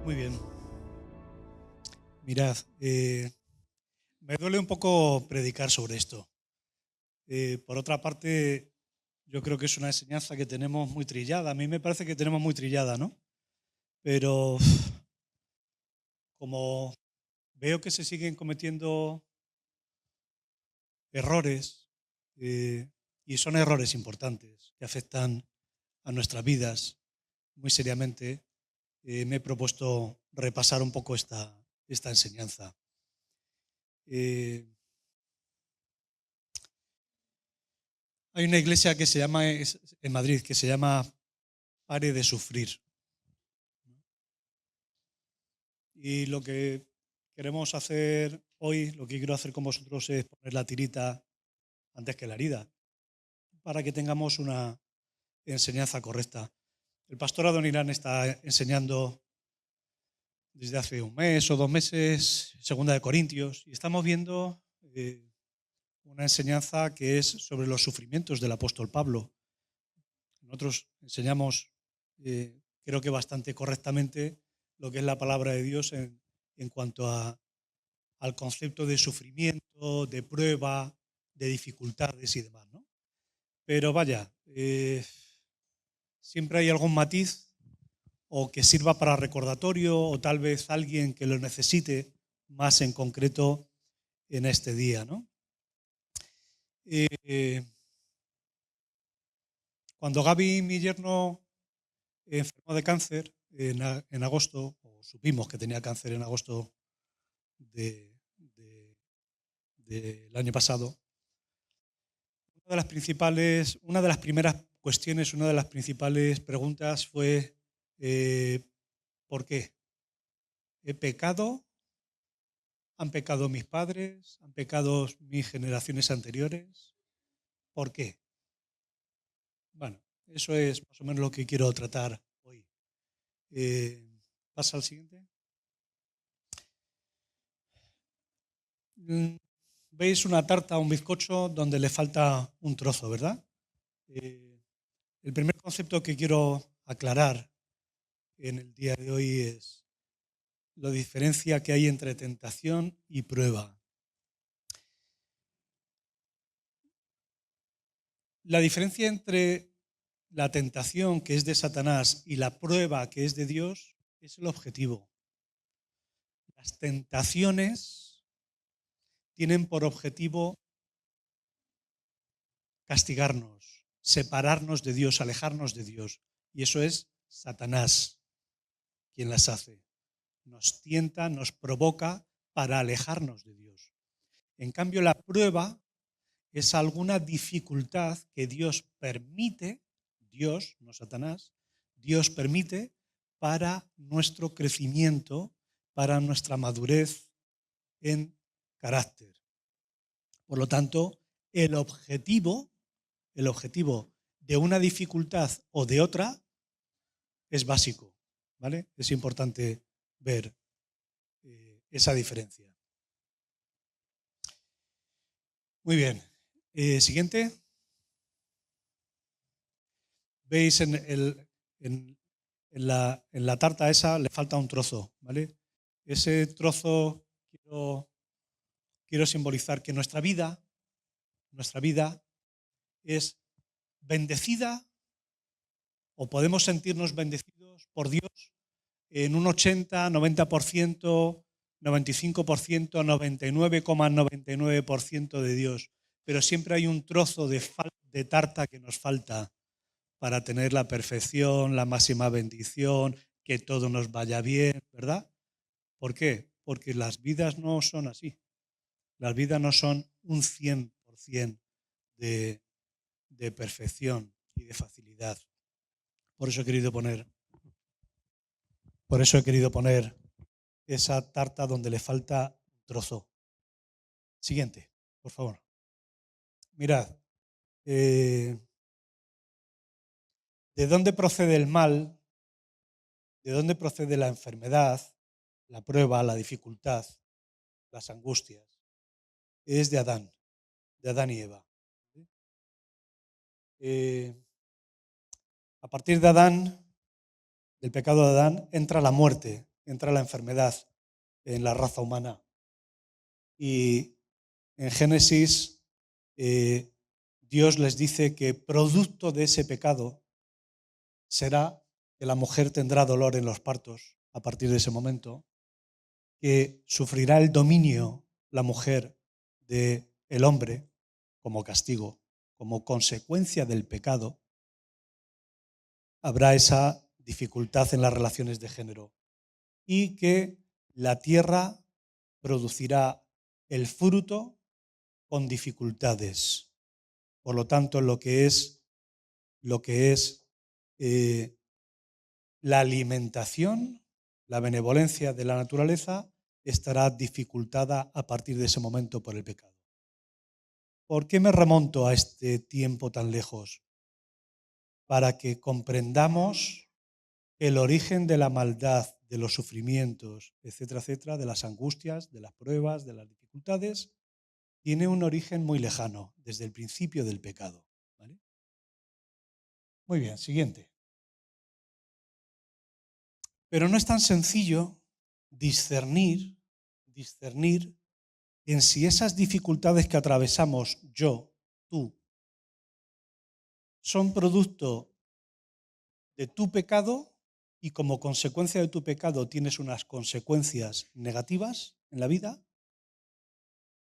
Muy bien. Mirad, me duele un poco predicar sobre esto. Por otra parte, yo creo que es una enseñanza que tenemos muy trillada. A mí me parece que tenemos muy trillada, ¿no? Pero como veo que se siguen cometiendo errores, y son errores importantes que afectan a nuestras vidas muy seriamente, me he propuesto repasar un poco esta enseñanza. Hay una iglesia que se llama, en Madrid, que se llama Pare de Sufrir. Y lo que queremos hacer hoy, lo que quiero hacer con vosotros es poner la tirita antes que la herida, para que tengamos una enseñanza correcta. El pastor Adonirán está enseñando desde hace un mes o 2 meses, Segunda de Corintios, y estamos viendo una enseñanza que es sobre los sufrimientos del apóstol Pablo. Nosotros enseñamos, creo que bastante correctamente, lo que es la palabra de Dios en cuanto al concepto de sufrimiento, de prueba, de dificultades y demás, ¿no? Pero vaya, siempre hay algún matiz o que sirva para recordatorio o tal vez alguien que lo necesite más en concreto en este día, ¿no? Cuando Gaby, mi yerno, enfermó de cáncer en agosto, o supimos que tenía cáncer en agosto del año pasado, una de las primeras cuestiones, una de las principales preguntas fue ¿por qué? ¿He pecado? ¿Han pecado mis padres? ¿Han pecado mis generaciones anteriores? ¿Por qué? Bueno, eso es más o menos lo que quiero tratar hoy. ¿Pasa al siguiente? Veis una tarta o un bizcocho donde le falta un trozo, ¿verdad? El primer concepto que quiero aclarar en el día de hoy es la diferencia que hay entre tentación y prueba. La diferencia entre la tentación, que es de Satanás, y la prueba, que es de Dios, es el objetivo. Las tentaciones tienen por objetivo castigarnos, separarnos de Dios, alejarnos de Dios. Y eso es Satanás quien las hace. Nos tienta, nos provoca para alejarnos de Dios. En cambio, la prueba es alguna dificultad que Dios permite, Dios, no Satanás, Dios permite para nuestro crecimiento, para nuestra madurez en carácter. Por lo tanto, el objetivo de una dificultad o de otra es básico, ¿vale? Es importante ver esa diferencia. Muy bien. Siguiente. Veis en la tarta esa le falta un trozo, ¿vale? Ese trozo quiero simbolizar que nuestra vida es bendecida, o podemos sentirnos bendecidos por Dios en un 80, 90%, 95%, 99,99% de Dios. Pero siempre hay un trozo de tarta que nos falta para tener la perfección, la máxima bendición, que todo nos vaya bien, ¿verdad? ¿Por qué? Porque las vidas no son así. Las vidas no son un 100% de perfección y de facilidad. Por eso he querido poner esa tarta donde le falta un trozo. Siguiente, por favor. Mirad, ¿de dónde procede el mal? ¿De dónde procede la enfermedad, la prueba, la dificultad, las angustias? Es de Adán y Eva. A partir de Adán, del pecado de Adán, entra la muerte entra la enfermedad en la raza humana. Y en Génesis, Dios les dice que producto de ese pecado será que la mujer tendrá dolor en los partos a partir de ese momento, que sufrirá el dominio la mujer del hombre como castigo, como consecuencia del pecado. Habrá esa dificultad en las relaciones de género y que la tierra producirá el fruto con dificultades. Por lo tanto, lo que es la alimentación, la benevolencia de la naturaleza, estará dificultada a partir de ese momento por el pecado. ¿Por qué me remonto a este tiempo tan lejos? Para que comprendamos el origen de la maldad, de los sufrimientos, etcétera, etcétera, de las angustias, de las pruebas, de las dificultades, tiene un origen muy lejano, desde el principio del pecado. ¿Vale? Muy bien, siguiente. Pero no es tan sencillo discernir en si esas dificultades que atravesamos yo, tú, son producto de tu pecado y como consecuencia de tu pecado tienes unas consecuencias negativas en la vida,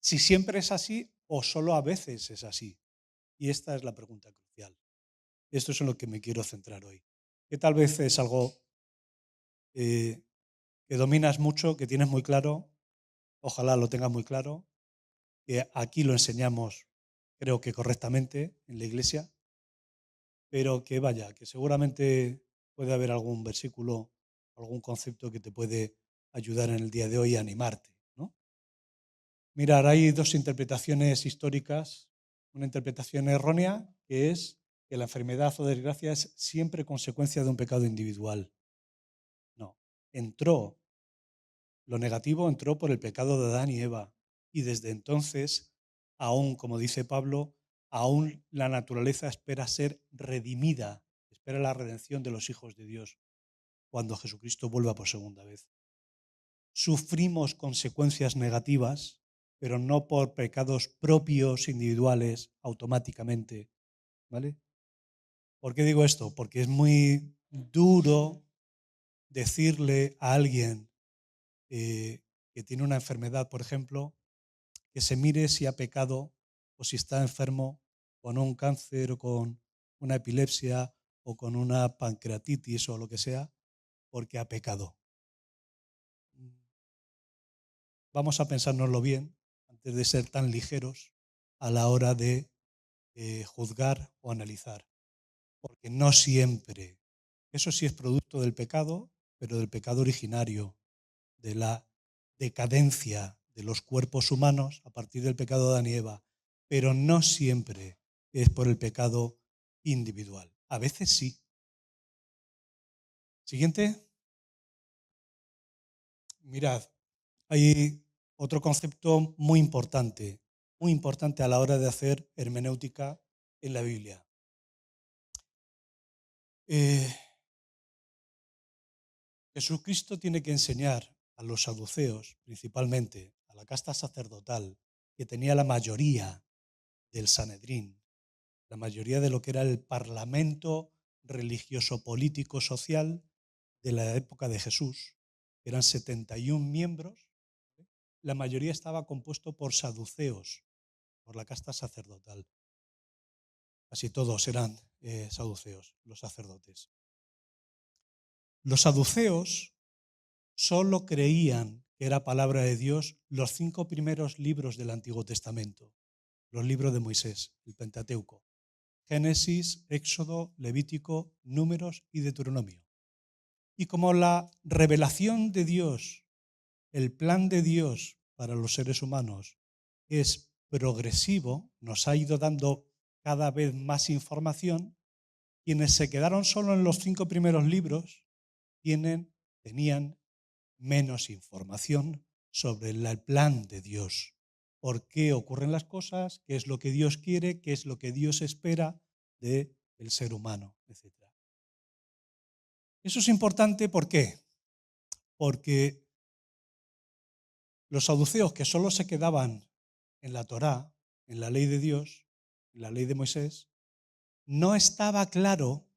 si siempre es así o solo a veces es así. Y esta es la pregunta crucial. Esto es en lo que me quiero centrar hoy. Que tal vez es algo que dominas mucho, que tienes muy claro, ojalá lo tengas muy claro, que aquí lo enseñamos creo que correctamente en la iglesia, pero que vaya, que seguramente puede haber algún versículo, algún concepto que te puede ayudar en el día de hoy a animarte, ¿no? Mirar, hay dos interpretaciones históricas. Una interpretación errónea, que es que la enfermedad o desgracia es siempre consecuencia de un pecado individual. No, lo negativo entró por el pecado de Adán y Eva. Y desde entonces, aún, como dice Pablo, aún la naturaleza espera ser redimida, espera la redención de los hijos de Dios cuando Jesucristo vuelva por segunda vez. Sufrimos consecuencias negativas, pero no por pecados propios, individuales, automáticamente. ¿Vale? ¿Por qué digo esto? Porque es muy duro decirle a alguien que tiene una enfermedad, por ejemplo, que se mire si ha pecado o si está enfermo con un cáncer o con una epilepsia o con una pancreatitis o lo que sea, porque ha pecado. Vamos a pensárnoslo bien antes de ser tan ligeros a la hora de juzgar o analizar, porque no siempre, eso sí es producto del pecado, pero del pecado originario, de la decadencia de los cuerpos humanos a partir del pecado de Adán y Eva, pero no siempre es por el pecado individual. A veces sí. Siguiente. Mirad, hay otro concepto muy importante a la hora de hacer hermenéutica en la Biblia. Jesucristo tiene que enseñar a los saduceos, principalmente a la casta sacerdotal, que tenía la mayoría del Sanedrín, la mayoría de lo que era el parlamento religioso, político, social de la época de Jesús. Eran 71 miembros. La mayoría estaba compuesto por saduceos, por la casta sacerdotal. Casi todos eran saduceos, los sacerdotes. Los saduceos solo creían que era palabra de Dios los 5 primeros libros del Antiguo Testamento, los libros de Moisés, el Pentateuco: Génesis, Éxodo, Levítico, Números y Deuteronomio. Y como la revelación de Dios, el plan de Dios para los seres humanos es progresivo, nos ha ido dando cada vez más información, quienes se quedaron solo en los 5 primeros libros tenían menos información sobre el plan de Dios. ¿Por qué ocurren las cosas? ¿Qué es lo que Dios quiere? ¿Qué es lo que Dios espera del ser humano? Etcétera. Eso es importante, ¿por qué? porque los saduceos, que solo se quedaban en la Torá, en la ley de Dios, en la ley de Moisés, no estaba claro,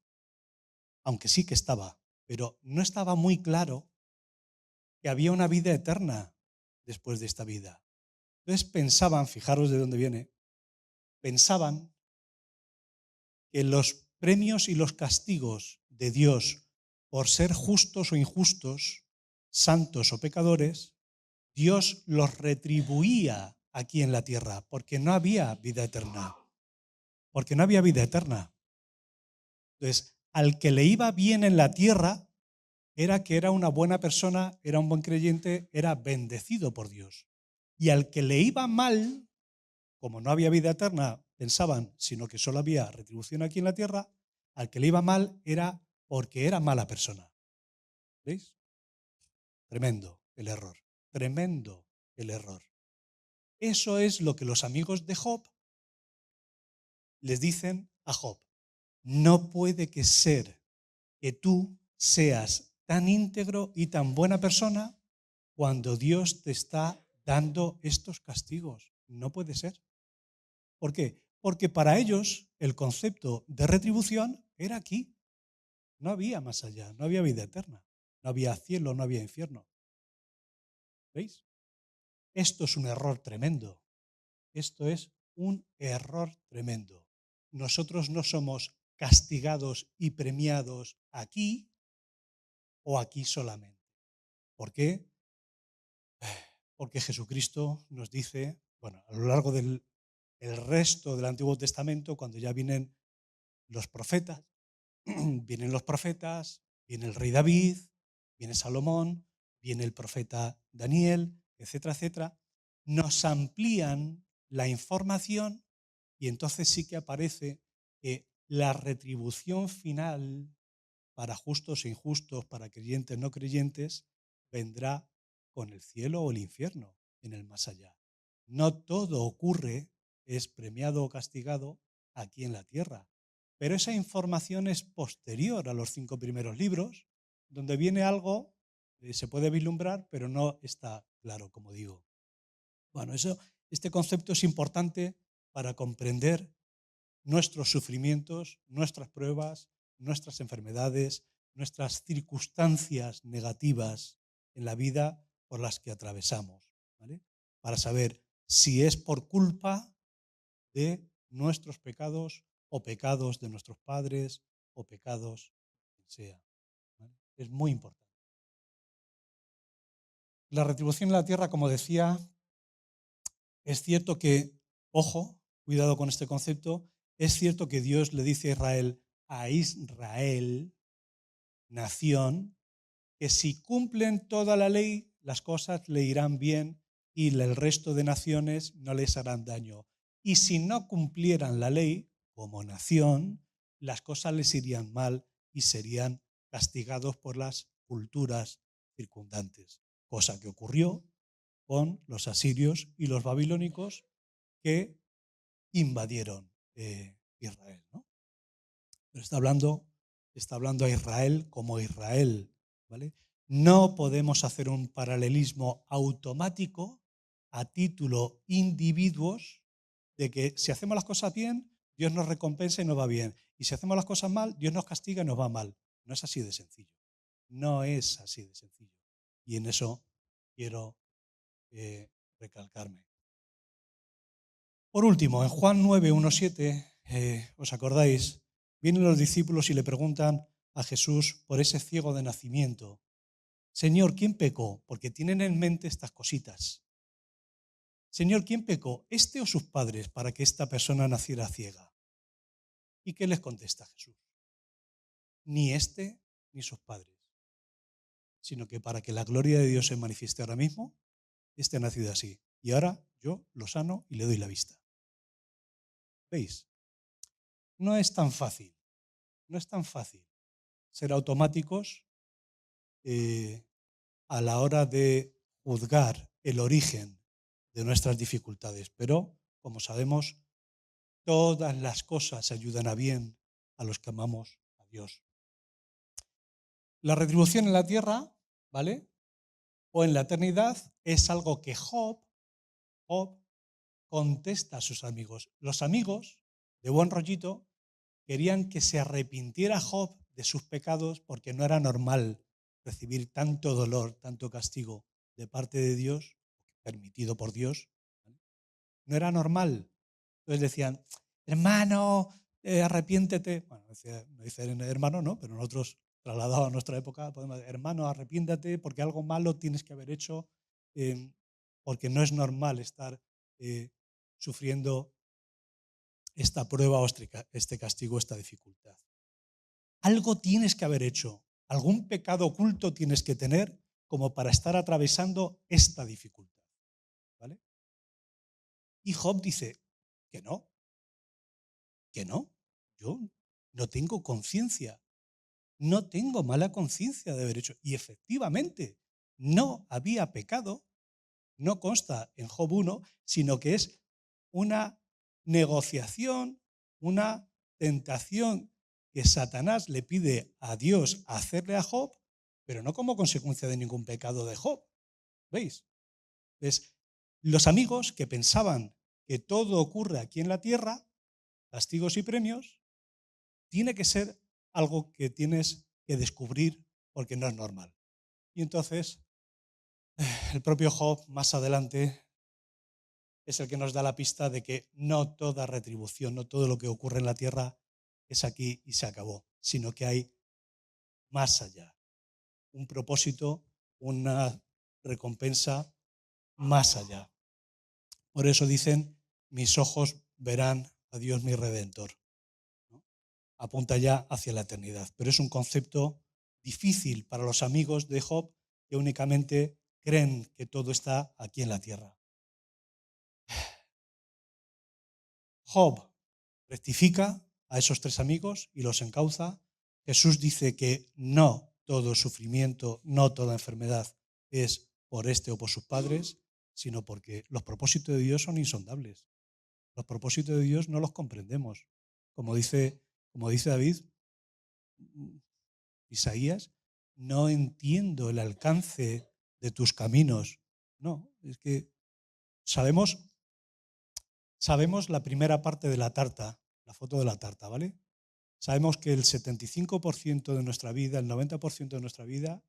aunque sí que estaba, pero no estaba muy claro que había una vida eterna después de esta vida. Entonces pensaban, fijaros de dónde viene, pensaban que los premios y los castigos de Dios por ser justos o injustos, santos o pecadores, Dios los retribuía aquí en la tierra, porque no había vida eterna. Porque no había vida eterna. Entonces, al que le iba bien en la tierra, era que era una buena persona, era un buen creyente, era bendecido por Dios. Y al que le iba mal, como no había vida eterna, pensaban, sino que solo había retribución aquí en la tierra, al que le iba mal era porque era mala persona. ¿Veis? Tremendo el error. Tremendo el error. Eso es lo que los amigos de Job les dicen a Job. No puede que ser que tú seas tan íntegro y tan buena persona cuando Dios te está dando estos castigos. No puede ser. ¿Por qué? Porque para ellos el concepto de retribución era aquí. No había más allá, no había vida eterna. No había cielo, no había infierno. ¿Veis? Esto es un error tremendo. Esto es un error tremendo. Nosotros no somos castigados y premiados aquí o aquí solamente. ¿Por qué? Porque Jesucristo nos dice, bueno, a lo largo del el resto del Antiguo Testamento, cuando ya vienen los profetas, vienen los profetas, viene el rey David, viene Salomón, viene el profeta Daniel, etcétera, etcétera, nos amplían la información y entonces sí que aparece que la retribución final para justos e injustos, para creyentes no creyentes, vendrá con el cielo o el infierno, en el más allá. No todo ocurre, es premiado o castigado aquí en la tierra. Pero esa información es posterior a los 5 primeros libros, donde viene algo, se puede vislumbrar, pero no está claro, como digo. Bueno, este concepto es importante para comprender nuestros sufrimientos, nuestras pruebas, nuestras enfermedades, nuestras circunstancias negativas en la vida por las que atravesamos, ¿vale? Para saber si es por culpa de nuestros pecados o pecados de nuestros padres o pecados que sea, ¿vale? Es muy importante. La retribución en la tierra, como decía, es cierto que, ojo, cuidado con este concepto, es cierto que Dios le dice a Israel, nación, que si cumplen toda la ley, las cosas le irán bien y el resto de naciones no les harán daño. Y si no cumplieran la ley, como nación, las cosas les irían mal y serían castigados por las culturas circundantes, cosa que ocurrió con los asirios y los babilónicos que invadieron Israel, ¿no? Pero está hablando a Israel como Israel, ¿vale? No podemos hacer un paralelismo automático a título individuos de que si hacemos las cosas bien, Dios nos recompensa y nos va bien. Y si hacemos las cosas mal, Dios nos castiga y nos va mal. No es así de sencillo. No es así de sencillo. Y en eso quiero recalcarme. Por último, en Juan 9, 1, 7, ¿os acordáis? Vienen los discípulos y le preguntan a Jesús por ese ciego de nacimiento. Señor, ¿quién pecó? Porque tienen en mente estas cositas. Señor, ¿quién pecó? ¿Este o sus padres para que esta persona naciera ciega? ¿Y qué les contesta Jesús? Ni este ni sus padres, sino que para que la gloria de Dios se manifieste ahora mismo, este ha nacido así. Y ahora yo lo sano y le doy la vista. ¿Veis? No es tan fácil. No es tan fácil ser automáticos a la hora de juzgar el origen de nuestras dificultades. Pero, como sabemos, todas las cosas ayudan a bien a los que amamos a Dios. La retribución en la tierra, ¿vale? o en la eternidad, es algo que Job contesta a sus amigos. Los amigos, de buen rollito, querían que se arrepintiera Job de sus pecados porque no era normal recibir tanto dolor, tanto castigo de parte de Dios, permitido por Dios. ¿Vale? No era normal. Entonces decían, hermano, arrepiéntete. Bueno, no dice hermano, no, pero nosotros, trasladado a nuestra época, podemos decir, hermano, arrepiéntate porque algo malo tienes que haber hecho, porque no es normal estar sufriendo esta prueba o este castigo, esta dificultad. Algo tienes que haber hecho, algún pecado oculto tienes que tener como para estar atravesando esta dificultad. ¿Vale? Y Job dice que no, yo no tengo conciencia, no tengo mala conciencia de haber hecho. Y efectivamente, no había pecado, no consta en Job 1, sino que es una negociación, una tentación que Satanás le pide a Dios hacerle a Job, pero no como consecuencia de ningún pecado de Job. ¿Veis? Entonces, los amigos que pensaban que todo ocurre aquí en la tierra, castigos y premios, tiene que ser algo que tienes que descubrir porque no es normal. Y entonces, el propio Job, más adelante, es el que nos da la pista de que no toda retribución, no todo lo que ocurre en la tierra es aquí y se acabó, sino que hay más allá, un propósito, una recompensa más allá. Por eso dicen, mis ojos verán a Dios mi Redentor. ¿No? Apunta ya hacia la eternidad, pero es un concepto difícil para los amigos de Job que únicamente creen que todo está aquí en la tierra. Job rectifica a esos tres amigos y los encauza. Jesús dice que no todo sufrimiento, no toda enfermedad es por este o por sus padres, sino porque los propósitos de Dios son insondables. Los propósitos de Dios no los comprendemos. Como dice David, Isaías, no entiendo el alcance de tus caminos. No, es que sabemos la primera parte de la tarta, la foto de la tarta, ¿vale? Sabemos que el 75% de nuestra vida, el 90% de nuestra vida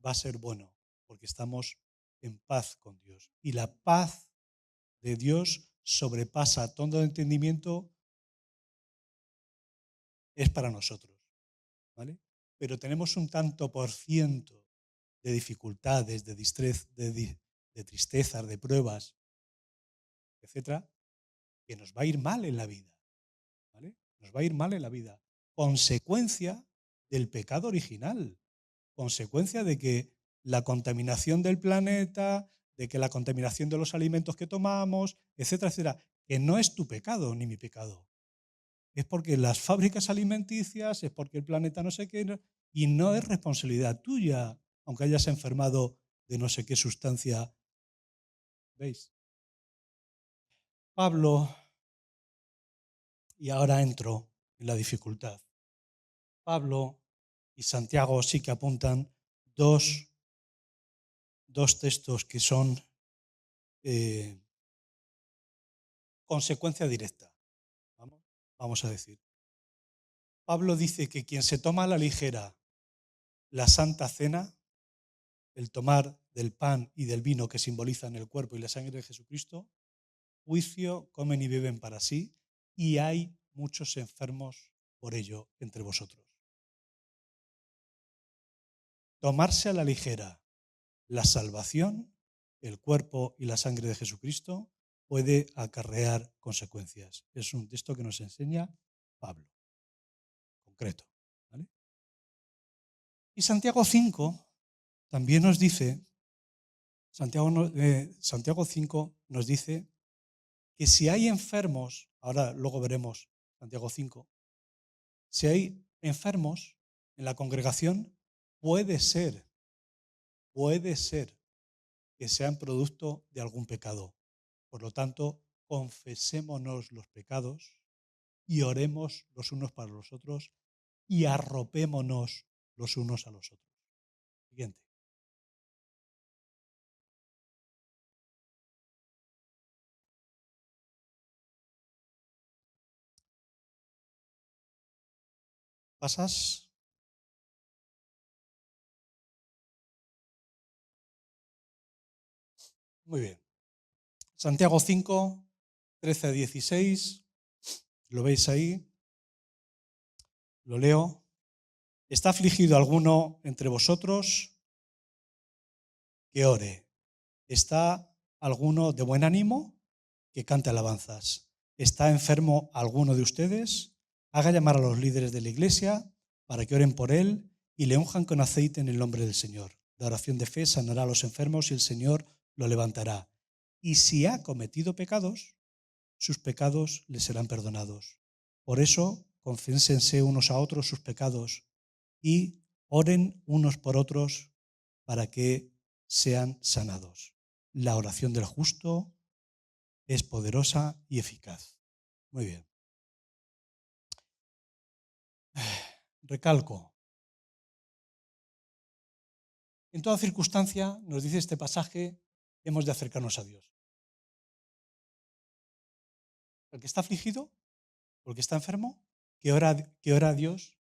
va a ser bueno, porque estamos en paz con Dios. Y la paz de Dios sobrepasa todo entendimiento, es para nosotros, ¿vale? Pero tenemos un tanto por ciento de dificultades, de tristezas, de pruebas, etcétera, que nos va a ir mal en la vida, ¿vale? Nos va a ir mal en la vida. Consecuencia del pecado original, consecuencia de que la contaminación del planeta, de que la contaminación de los alimentos que tomamos, etcétera, etcétera, que no es tu pecado ni mi pecado. Es porque las fábricas alimenticias, es porque el planeta no sé qué, y no es responsabilidad tuya, aunque hayas enfermado de no sé qué sustancia. ¿Veis? Pablo, y ahora entro en la dificultad. Pablo y Santiago sí que apuntan dos textos que son consecuencia directa. Vamos a decir. Pablo dice que quien se toma a la ligera la Santa Cena, el tomar del pan y del vino que simbolizan el cuerpo y la sangre de Jesucristo, juicio comen y beben para sí, y hay muchos enfermos por ello entre vosotros. Tomarse a la ligera la salvación, el cuerpo y la sangre de Jesucristo, puede acarrear consecuencias. Es un texto que nos enseña Pablo, concreto. ¿Vale? Y Santiago 5 también nos dice, Santiago 5 nos dice que si hay enfermos, ahora luego veremos Santiago 5, si hay enfermos en la congregación, puede ser que sean producto de algún pecado. Por lo tanto, confesémonos los pecados y oremos los unos para los otros y arropémonos los unos a los otros. Siguiente. ¿Pasas? Muy bien. Santiago 5, 13 a 16. ¿Lo veis ahí? Lo leo. ¿Está afligido alguno entre vosotros? Que ore. ¿Está alguno de buen ánimo? Que cante alabanzas. ¿Está enfermo alguno de ustedes? Haga llamar a los líderes de la iglesia para que oren por él y le unjan con aceite en el nombre del Señor. La oración de fe sanará a los enfermos y el Señor lo levantará. Y si ha cometido pecados, sus pecados le serán perdonados. Por eso, confiénsense unos a otros sus pecados y oren unos por otros para que sean sanados. La oración del justo es poderosa y eficaz. Muy bien. Recalco. En toda circunstancia, nos dice este pasaje, hemos de acercarnos a Dios. El que está afligido, o el que está enfermo, que ora a Dios.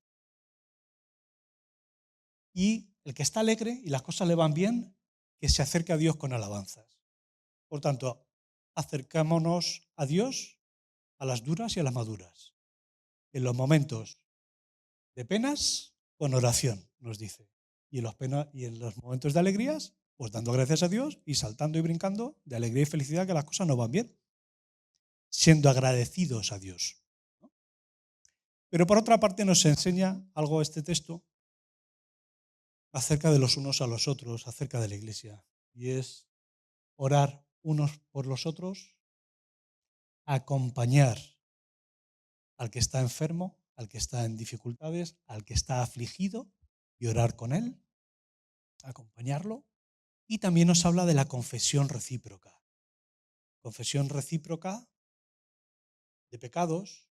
Y el que está alegre y las cosas le van bien, que se acerque a Dios con alabanzas. Por tanto, acercémonos a Dios a las duras y a las maduras. En los momentos de penas, con oración, nos dice. Y en los momentos de alegrías, pues dando gracias a Dios y saltando y brincando de alegría y felicidad que las cosas no van bien. Siendo agradecidos a Dios. Pero por otra parte nos enseña algo este texto acerca de los unos a los otros, acerca de la iglesia. Y es orar unos por los otros, acompañar al que está enfermo, al que está en dificultades, al que está afligido y orar con él, acompañarlo. Y también nos habla de la confesión recíproca. Confesión recíproca de pecados,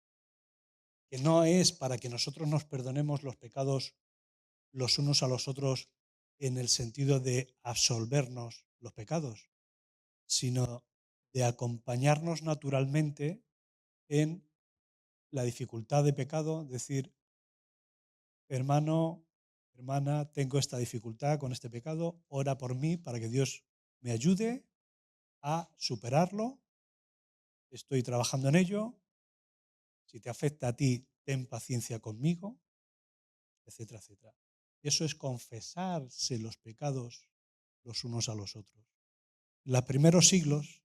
que no es para que nosotros nos perdonemos los pecados los unos a los otros en el sentido de absolvernos los pecados, sino de acompañarnos naturalmente en la dificultad de pecado, decir, hermano, hermana, tengo esta dificultad con este pecado, ora por mí para que Dios me ayude a superarlo, estoy trabajando en ello, si te afecta a ti, ten paciencia conmigo, etcétera, etcétera. Eso es confesarse los pecados los unos a los otros. En los primeros siglos,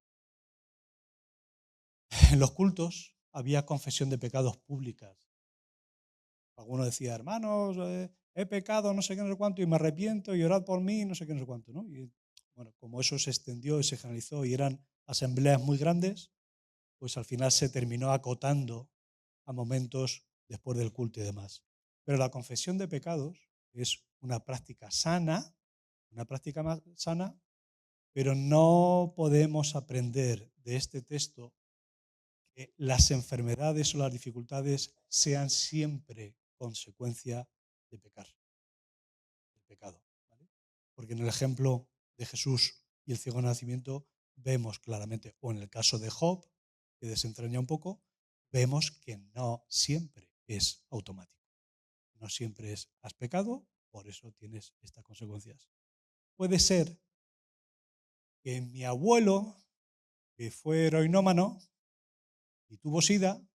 en los cultos, había confesión de pecados públicas. Alguno decía, hermanos, he pecado, no sé qué, no sé cuánto, y me arrepiento, y orad por mí, no sé qué, no sé cuánto, ¿no? Y bueno, como eso se extendió y se generalizó y eran asambleas muy grandes, pues al final se terminó acotando a momentos después del culto y demás. Pero la confesión de pecados es una práctica sana, pero no podemos aprender de este texto que las enfermedades o las dificultades sean siempre consecuencia de pecar, del pecado. ¿Vale? Porque en el ejemplo de Jesús y el ciego de nacimiento vemos claramente, o en el caso de Job, que desentraña un poco, vemos que no siempre es automático. No siempre es has pecado, por eso tienes estas consecuencias. Puede ser que mi abuelo, que fue heroinómano y tuvo SIDA,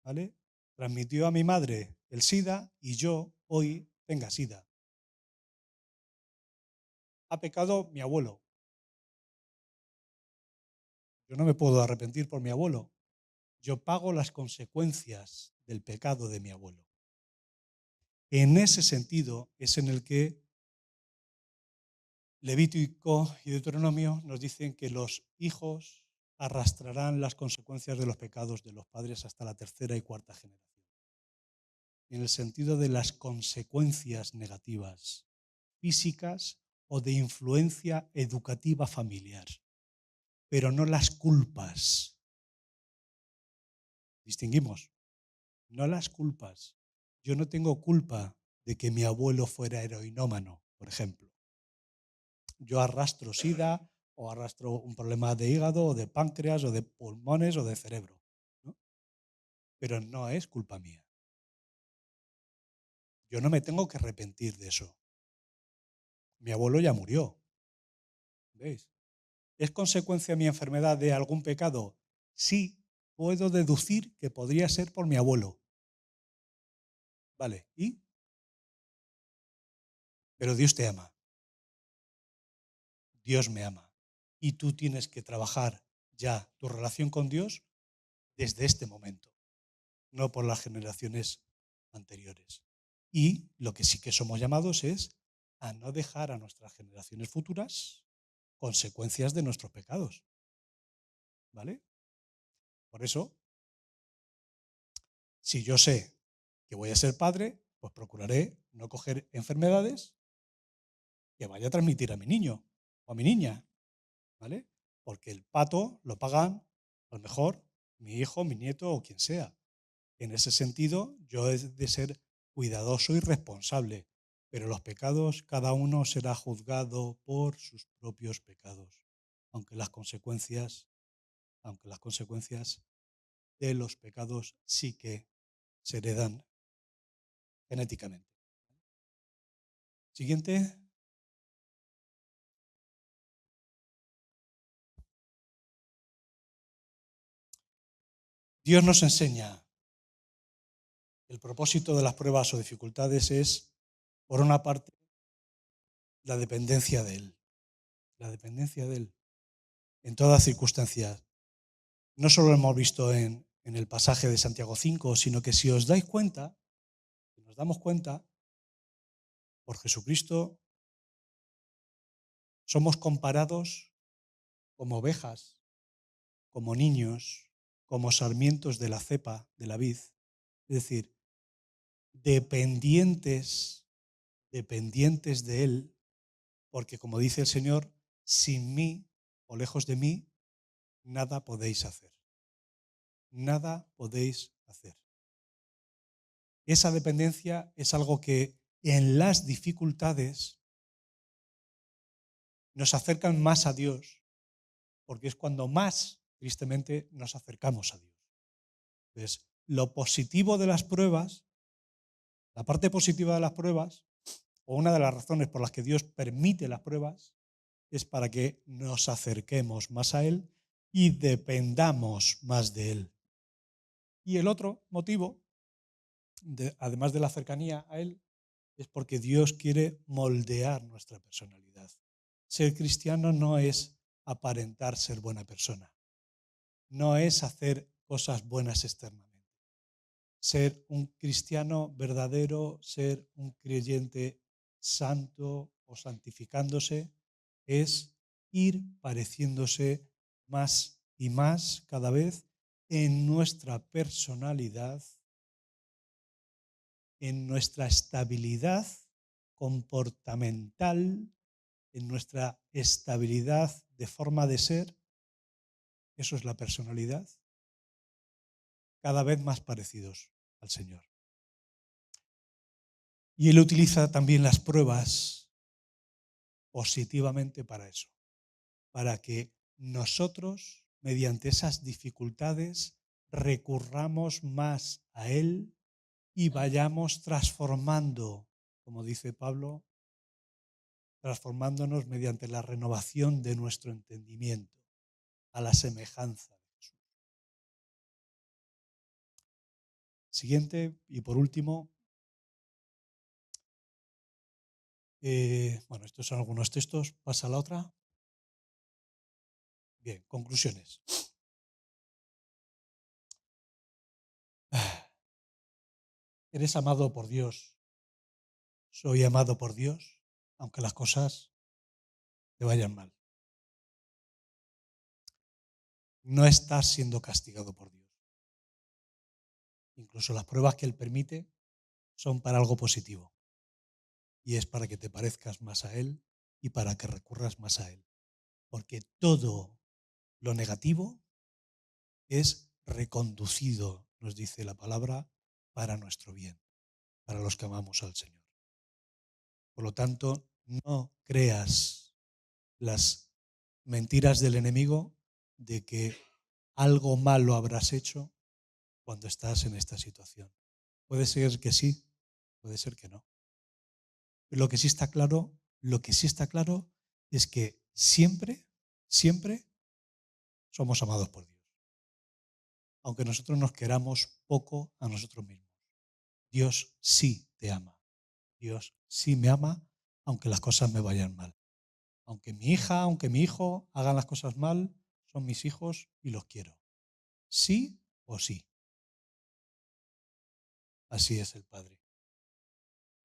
¿vale?, transmitió a mi madre el SIDA y yo hoy tenga SIDA. Ha pecado mi abuelo. Yo no me puedo arrepentir por mi abuelo. Yo pago las consecuencias del pecado de mi abuelo. En ese sentido es en el que Levítico y Deuteronomio nos dicen que los hijos arrastrarán las consecuencias de los pecados de los padres hasta la tercera y cuarta generación. En el sentido de las consecuencias negativas, físicas o de influencia educativa familiar, pero no las culpas. Distinguimos, no las culpas. Yo no tengo culpa de que mi abuelo fuera heroinómano, por ejemplo. Yo arrastro SIDA o arrastro un problema de hígado o de páncreas o de pulmones o de cerebro, ¿no? Pero no es culpa mía. Yo no me tengo que arrepentir de eso. Mi abuelo ya murió. ¿Veis? ¿Es consecuencia mi enfermedad de algún pecado? Sí, puedo deducir que podría ser por mi abuelo. Vale, ¿y? Pero Dios te ama. Dios me ama. Y tú tienes que trabajar ya tu relación con Dios desde este momento, no por las generaciones anteriores. Y lo que sí que somos llamados es a no dejar a nuestras generaciones futuras consecuencias de nuestros pecados. ¿Vale? Por eso, si yo sé que voy a ser padre, pues procuraré no coger enfermedades que vaya a transmitir a mi niño o a mi niña, ¿vale? Porque el pato lo pagan, a lo mejor, mi hijo, mi nieto o quien sea. En ese sentido, yo he de ser cuidadoso y responsable, pero los pecados, cada uno será juzgado por sus propios pecados, aunque las consecuencias, aunque las consecuencias de los pecados sí que se heredan genéticamente. Siguiente. Dios nos enseña. El propósito de las pruebas o dificultades es, por una parte, la dependencia de Él. La dependencia de Él en todas circunstancias. No solo lo hemos visto en el pasaje de Santiago 5, sino que si os dais cuenta, si nos damos cuenta, por Jesucristo somos comparados como ovejas, como niños, como sarmientos de la cepa, de la vid. Es decir, dependientes de Él, porque como dice el Señor, sin mí o lejos de mí, nada podéis hacer. Nada podéis hacer. Esa dependencia es algo que en las dificultades nos acercan más a Dios, porque es cuando más, tristemente, nos acercamos a Dios. Entonces, lo positivo de las pruebas, la parte positiva de las pruebas, o una de las razones por las que Dios permite las pruebas, es para que nos acerquemos más a Él y dependamos más de Él. Y el otro motivo, además de la cercanía a Él, es porque Dios quiere moldear nuestra personalidad. Ser cristiano no es aparentar ser buena persona, no es hacer cosas buenas externamente. Ser un cristiano verdadero, ser un creyente santo o santificándose, es ir pareciéndose más y más cada vez en nuestra personalidad, en nuestra estabilidad comportamental, en nuestra estabilidad de forma de ser. Eso es la personalidad, cada vez más parecidos al Señor. Y Él utiliza también las pruebas positivamente para eso, para que nosotros, mediante esas dificultades, recurramos más a Él y vayamos transformando, como dice Pablo, transformándonos mediante la renovación de nuestro entendimiento a la semejanza de Jesús. Siguiente, y por último, bueno, estos son algunos textos. Pasa a la otra. Bien, conclusiones. Eres amado por Dios. Soy amado por Dios, aunque las cosas te vayan mal. No estás siendo castigado por Dios. Incluso las pruebas que Él permite son para algo positivo. Y es para que te parezcas más a Él y para que recurras más a Él. Porque todo lo negativo es reconducido, nos dice la palabra, para nuestro bien, para los que amamos al Señor. Por lo tanto, no creas las mentiras del enemigo de que algo malo habrás hecho cuando estás en esta situación. Puede ser que sí, Puede ser que no. Pero lo que sí está claro es que siempre, siempre somos amados por Dios. Aunque nosotros nos queramos poco a nosotros mismos. Dios sí te ama. Dios sí me ama, aunque las cosas me vayan mal. Aunque mi hija, aunque mi hijo hagan las cosas mal, son mis hijos y los quiero. Sí o sí. Así es el Padre.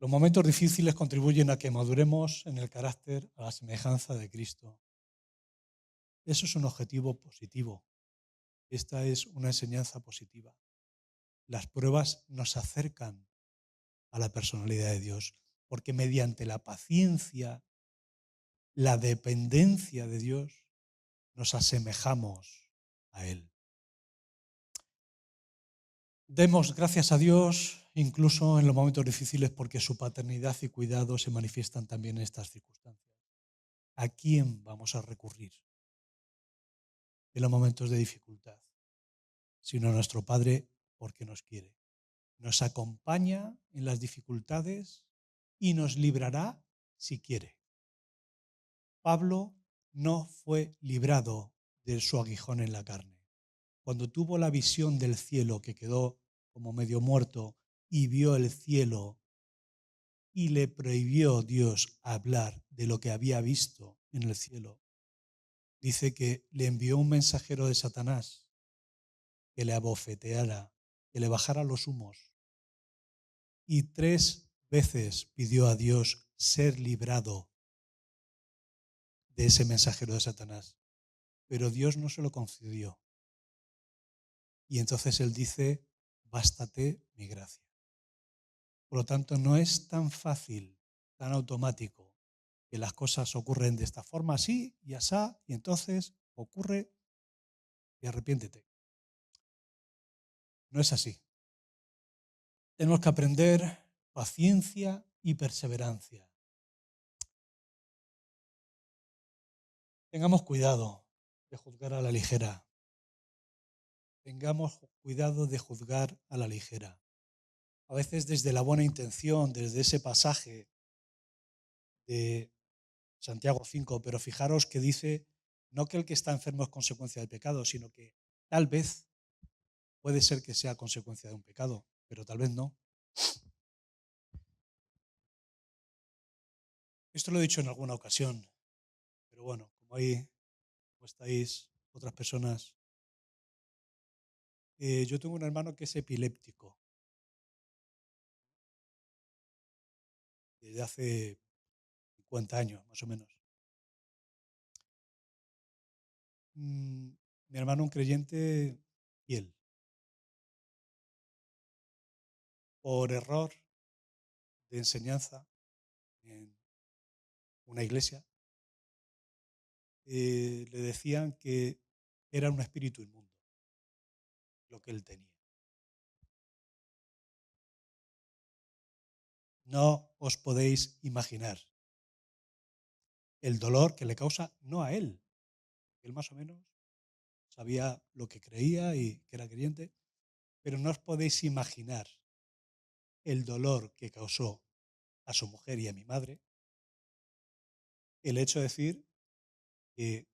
Los momentos difíciles contribuyen a que maduremos en el carácter a la semejanza de Cristo. Eso es un objetivo positivo. Esta es una enseñanza positiva. Las pruebas nos acercan a la personalidad de Dios, porque mediante la paciencia, la dependencia de Dios, nos asemejamos a Él. Demos gracias a Dios incluso en los momentos difíciles porque su paternidad y cuidado se manifiestan también en estas circunstancias. ¿A quién vamos a recurrir en los momentos de dificultad? Sino a nuestro Padre porque nos quiere. Nos acompaña en las dificultades y nos librará si quiere. Pablo no fue librado de su aguijón en la carne. Cuando tuvo la visión del cielo, que quedó como medio muerto y vio el cielo y le prohibió Dios hablar de lo que había visto en el cielo, dice que le envió un mensajero de Satanás que le abofeteara, que le bajara los humos, y 3 veces pidió a Dios ser librado de ese mensajero de Satanás, pero Dios no se lo concedió. Y entonces él dice, bástate mi gracia. Por lo tanto, no es tan fácil, tan automático, que las cosas ocurren de esta forma, así y asá, y entonces ocurre y arrepiéntete. No es así. Tenemos que aprender paciencia y perseverancia. Tengamos cuidado de juzgar a la ligera. Tengamos cuidado de juzgar a la ligera. A veces desde la buena intención, desde ese pasaje de Santiago 5, pero fijaros que dice, no que el que está enfermo es consecuencia del pecado, sino que tal vez puede ser que sea consecuencia de un pecado, pero tal vez no. Esto lo he dicho en alguna ocasión, pero bueno, como ahí como estáis otras personas, yo tengo un hermano que es epiléptico desde hace 50 años, más o menos. Mi hermano, un creyente fiel. Por error de enseñanza en una iglesia, le decían que era un espíritu inmundo lo que él tenía. No os podéis imaginar el dolor que le causa, no a él. Él más o menos sabía lo que creía y que era creyente, pero no os podéis imaginar el dolor que causó a su mujer y a mi madre el hecho de decir que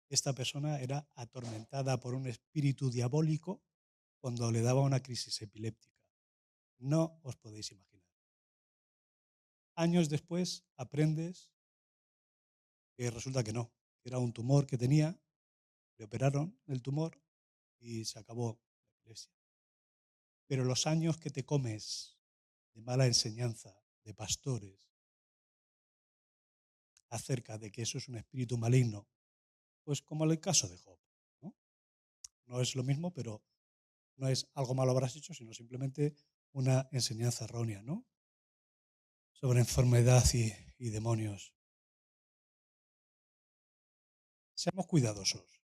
esta persona era atormentada por un espíritu diabólico cuando le daba una crisis epiléptica. No os podéis imaginar. Años después aprendes que resulta que no, que era un tumor que tenía, le operaron el tumor y se acabó la iglesia. Pero los años que te comes de mala enseñanza de pastores acerca de que eso es un espíritu maligno, pues como el caso de Job, ¿no? No es lo mismo, pero no es algo malo habrás hecho, sino simplemente una enseñanza errónea, ¿no? Sobre enfermedad y demonios. Seamos cuidadosos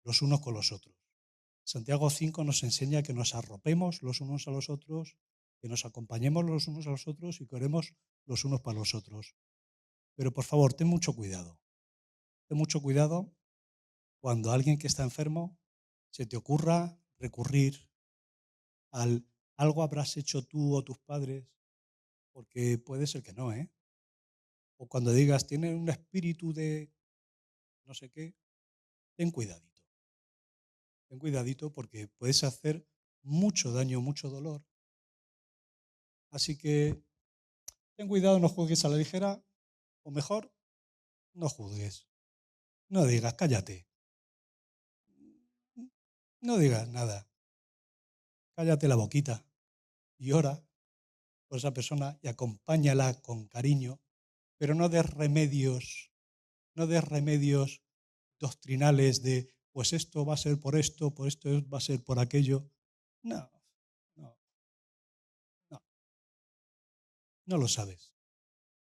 los unos con los otros. Santiago 5 nos enseña que nos arropemos los unos a los otros, que nos acompañemos los unos a los otros y que oremos los unos para los otros. Pero por favor, ten mucho cuidado. Ten mucho cuidado cuando alguien que está enfermo se te ocurra recurrir al algo habrás hecho tú o tus padres porque puede ser que no, ¿eh? O cuando digas, tiene un espíritu de no sé qué, ten cuidadito. Ten cuidadito porque puedes hacer mucho daño, mucho dolor. Así que ten cuidado, no juzgues a la ligera, o mejor, no juzgues. No digas, cállate. No digas nada. Cállate la boquita y ora por esa persona y acompáñala con cariño, pero no des remedios doctrinales de, pues esto va a ser por esto va a ser por aquello. No, no, no, no lo sabes,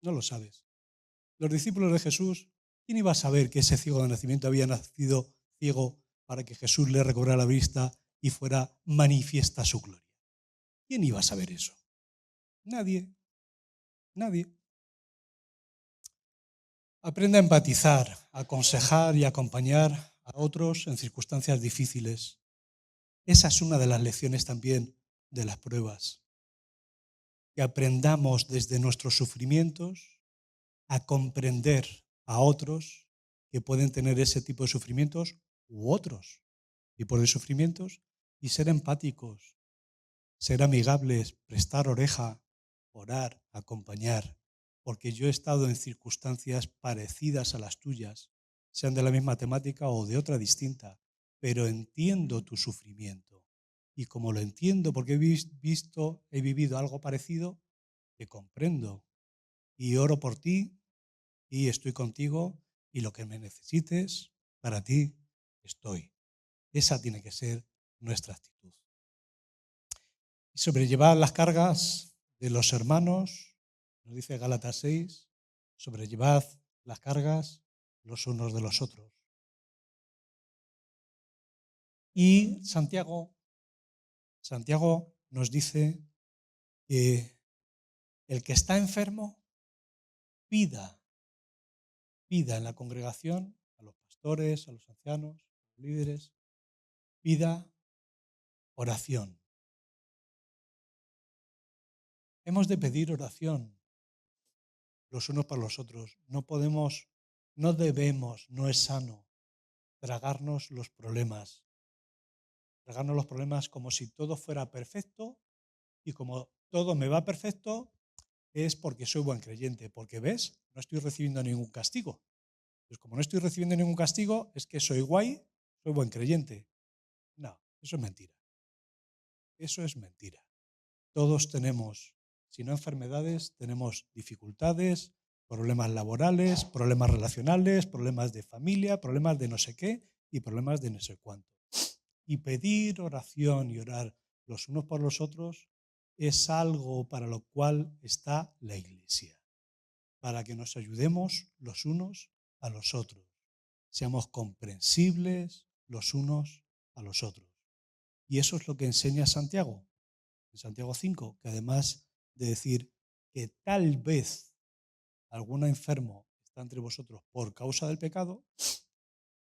no lo sabes. Los discípulos de Jesús, ¿quién iba a saber que ese ciego de nacimiento había nacido ciego para que Jesús le recobrara la vista y fuera manifiesta su gloria? ¿Quién iba a saber eso? Nadie, nadie. Aprende a empatizar, a aconsejar y acompañar a otros en circunstancias difíciles. Esa es una de las lecciones también de las pruebas. Que aprendamos desde nuestros sufrimientos a comprender a otros que pueden tener ese tipo de sufrimientos u otros tipos de sufrimientos y ser empáticos, ser amigables, prestar oreja, orar, acompañar, porque yo he estado en circunstancias parecidas a las tuyas, sean de la misma temática o de otra distinta, pero entiendo tu sufrimiento. Y como lo entiendo porque he vivido algo parecido, te comprendo y oro por ti y estoy contigo y lo que me necesites, para ti estoy. Esa tiene que ser nuestra actitud. Y sobrellevar las cargas de los hermanos, nos dice Gálatas 6, sobrellevad las cargas los unos de los otros. Y Santiago nos dice que el que está enfermo pida en la congregación, a los pastores, a los ancianos, a los líderes, pida oración. Hemos de pedir oración los unos para los otros. No debemos, no es sano tragarnos los problemas como si todo fuera perfecto y como todo me va perfecto es porque soy buen creyente, porque ves, no estoy recibiendo ningún castigo. Pues como no estoy recibiendo ningún castigo es que soy guay, soy buen creyente. No, eso es mentira. Eso es mentira. Todos tenemos, si no enfermedades, tenemos dificultades, problemas laborales, problemas relacionales, problemas de familia, problemas de no sé qué y problemas de no sé cuánto. Y pedir oración y orar los unos por los otros es algo para lo cual está la Iglesia, para que nos ayudemos los unos a los otros, seamos comprensibles los unos a los otros. Y eso es lo que enseña Santiago, en Santiago 5, que además de decir que tal vez algún enfermo está entre vosotros por causa del pecado,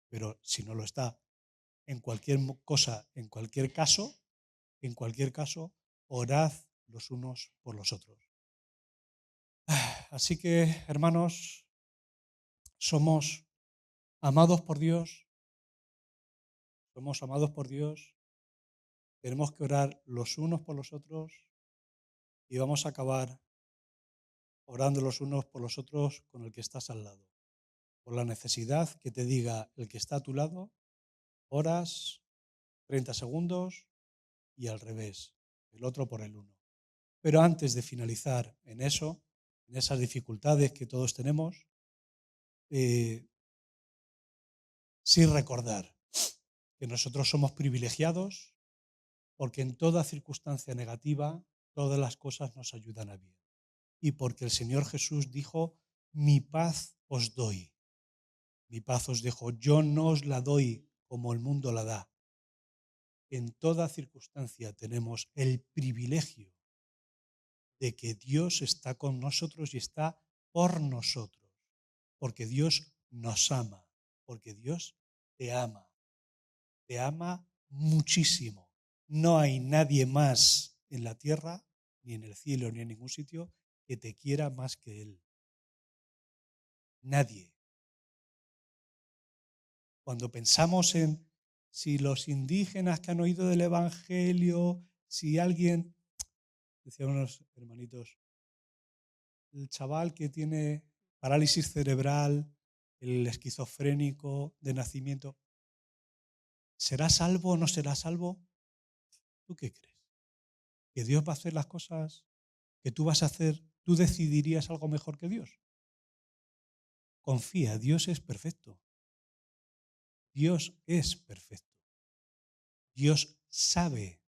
pero si no lo está, en cualquier cosa, en cualquier caso, orad los unos por los otros. Así que, hermanos, somos amados por Dios, tenemos que orar los unos por los otros y vamos a acabar orando los unos por los otros con el que estás al lado. Por la necesidad que te diga el que está a tu lado, oras 30 segundos y al revés, el otro por el uno. Pero antes de finalizar en eso, en esas dificultades que todos tenemos, sí recordar que nosotros somos privilegiados porque en toda circunstancia negativa todas las cosas nos ayudan a bien. Y porque el Señor Jesús dijo, mi paz os doy. Mi paz os dejo, yo no os la doy como el mundo la da. En toda circunstancia tenemos el privilegio de que Dios está con nosotros y está por nosotros, porque Dios nos ama, porque Dios te ama muchísimo. No hay nadie más en la tierra, ni en el cielo, ni en ningún sitio, que te quiera más que Él. Nadie. Cuando pensamos en si los indígenas que han oído del Evangelio, si alguien, decían unos hermanitos, el chaval que tiene parálisis cerebral, el esquizofrénico de nacimiento, ¿será salvo o no será salvo? ¿Tú qué crees? ¿Que Dios va a hacer las cosas que tú vas a hacer? ¿Tú decidirías algo mejor que Dios? Confía, Dios es perfecto. Dios es perfecto. Dios sabe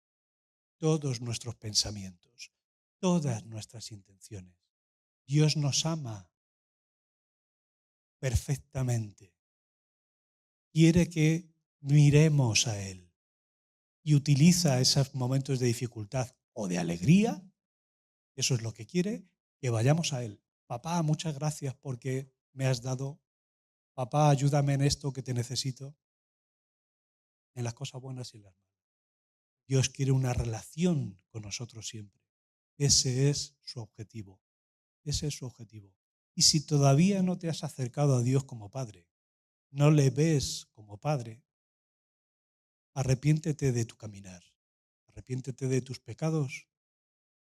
todos nuestros pensamientos, todas nuestras intenciones. Dios nos ama perfectamente. Quiere que miremos a Él y utiliza esos momentos de dificultad o de alegría, eso es lo que quiere, que vayamos a Él. Papá, muchas gracias porque me has dado. Papá, ayúdame en esto que te necesito, en las cosas buenas y en las malas. Dios quiere una relación con nosotros siempre. Ese es su objetivo. Ese es su objetivo. Y si todavía no te has acercado a Dios como Padre, no le ves como Padre, arrepiéntete de tu caminar, arrepiéntete de tus pecados,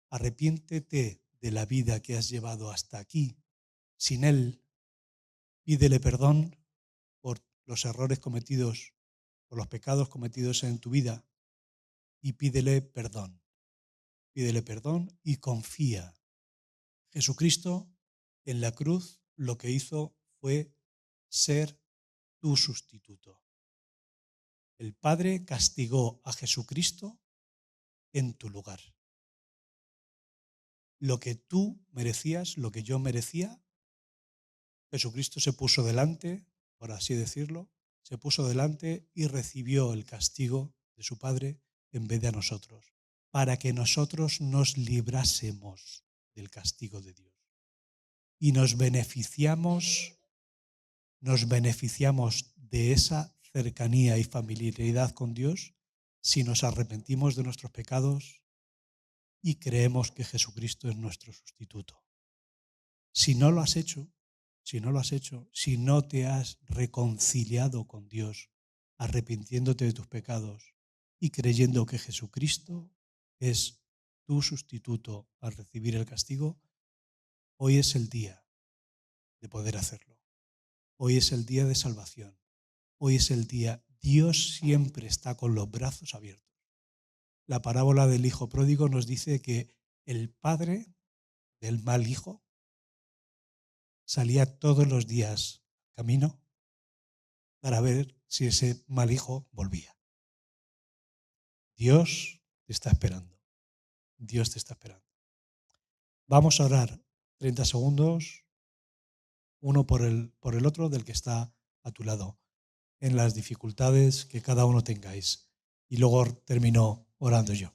arrepiéntete de la vida que has llevado hasta aquí sin Él, pídele perdón por los errores cometidos, por los pecados cometidos en tu vida y pídele perdón y confía. Jesucristo en la cruz lo que hizo fue ser tu sustituto. El Padre castigó a Jesucristo en tu lugar. Lo que tú merecías, lo que yo merecía, Jesucristo se puso delante, por así decirlo, se puso delante y recibió el castigo de su Padre en vez de a nosotros, para que nosotros nos librásemos del castigo de Dios. Y nos beneficiamos de esa cercanía y familiaridad con Dios si nos arrepentimos de nuestros pecados y creemos que Jesucristo es nuestro sustituto. Si no lo has hecho, si no te has reconciliado con Dios, arrepintiéndote de tus pecados y creyendo que Jesucristo es tu sustituto al recibir el castigo, hoy es el día de poder hacerlo. Hoy es el día de salvación. Hoy es el día. Dios siempre está con los brazos abiertos. La parábola del hijo pródigo nos dice que el padre del mal hijo salía todos los días camino para ver si ese mal hijo volvía. Dios te está esperando. Dios te está esperando. Vamos a orar 30 segundos, uno por el otro del que está a tu lado, en las dificultades que cada uno tengáis. Y luego termino orando yo.